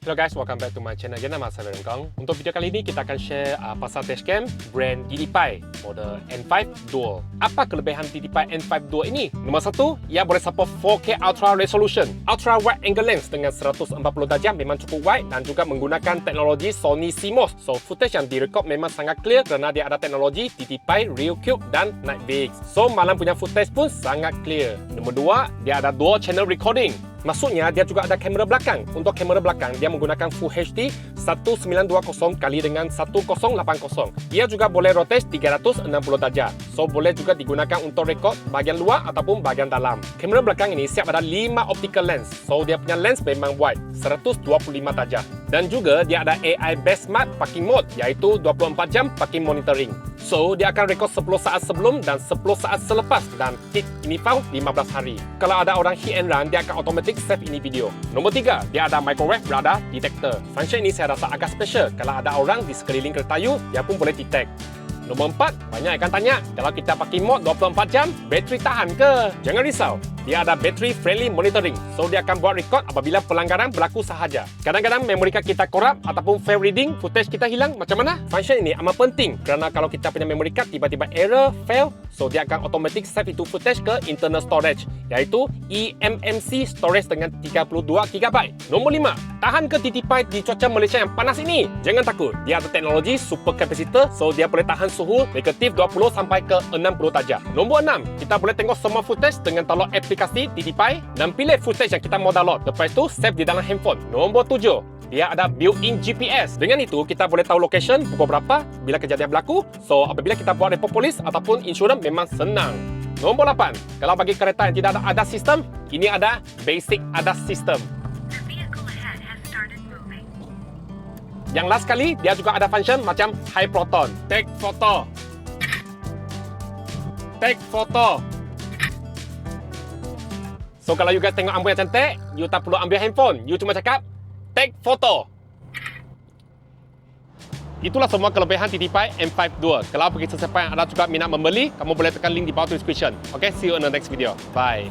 Hello guys, welcome back to my channel again. Nama saya Rengkong. Untuk video kali ini kita akan share pasal dashcam brand DDPi model N5 Dual. Apa kelebihan DDPi N5 Dual ini? Nombor satu, ia boleh support 4K Ultra Resolution. Ultra Wide Angle Lens dengan 140 darjah memang cukup wide dan juga menggunakan teknologi Sony CMOS. So footage yang direkod memang sangat clear kerana dia ada teknologi DDPi Real Cube dan Night VX. So malam punya footage pun sangat clear. Nombor dua, dia ada dual channel recording. Maksudnya dia juga ada kamera belakang. Untuk kamera belakang dia menggunakan Full HD 1920 kali dengan 1080. Ia juga boleh rotate 360 darjah. So boleh juga digunakan untuk rekod bahagian luar ataupun bahagian dalam. Kamera belakang ini siap ada 5 optical lens. So dia punya lens memang wide 125 darjah. Dan juga dia ada AI Best Smart Parking Mode iaitu 24 jam parking monitoring. So dia akan rekod 10 saat sebelum dan 10 saat selepas dan hit ini found 15 hari. Kalau ada orang hit and run, dia akan automatic save ini video. Nombor 3, dia ada microwave radar detector. Function ini saya rasa agak special. Kalau ada orang di sekeliling kereta you, dia pun boleh detect. Nombor 4, banyak akan tanya, kalau kita pakai mode 24 jam, bateri tahan ke? Jangan risau, dia ada battery friendly monitoring. So dia akan buat record apabila pelanggaran berlaku sahaja. Kadang-kadang memori card kita korup ataupun fail reading, footage kita hilang, macam mana? Function ini amat penting kerana kalau kita punya memory card tiba-tiba error, fail, so dia akan automatic save itu footage ke internal storage iaitu eMMC storage dengan 32GB. Nombor 5, tahan ke DDPi di cuaca Malaysia yang panas ini? Jangan takut, dia ada teknologi super capacitor, so dia boleh tahan suhu negatif 20 sampai ke 60 darjah. Nombor 6, kita boleh tengok semua footage dengan download aplikasi DDPi dan pilih footage yang kita mau download. Lepas itu save di dalam handphone. Nombor 7, dia ada built-in GPS. Dengan itu kita boleh tahu location pukul berapa bila kejadian berlaku. So apabila kita buat report polis ataupun insurans memang senang. Nombor 8, kalau bagi kereta yang tidak ada ADAS system, ini ada basic ADAS system. Yang last kali, dia juga ada function macam high proton. Take photo. Take photo. So kalau you guys tengok ambil yang cantik, you tak perlu ambil handphone. You cuma cakap, take photo. Itulah semua kelebihan DDPi N5 Dual. Kalau bagi sesiapa yang ada juga minat membeli, kamu boleh tekan link di bawah description. Okay, see you in the next video. Bye.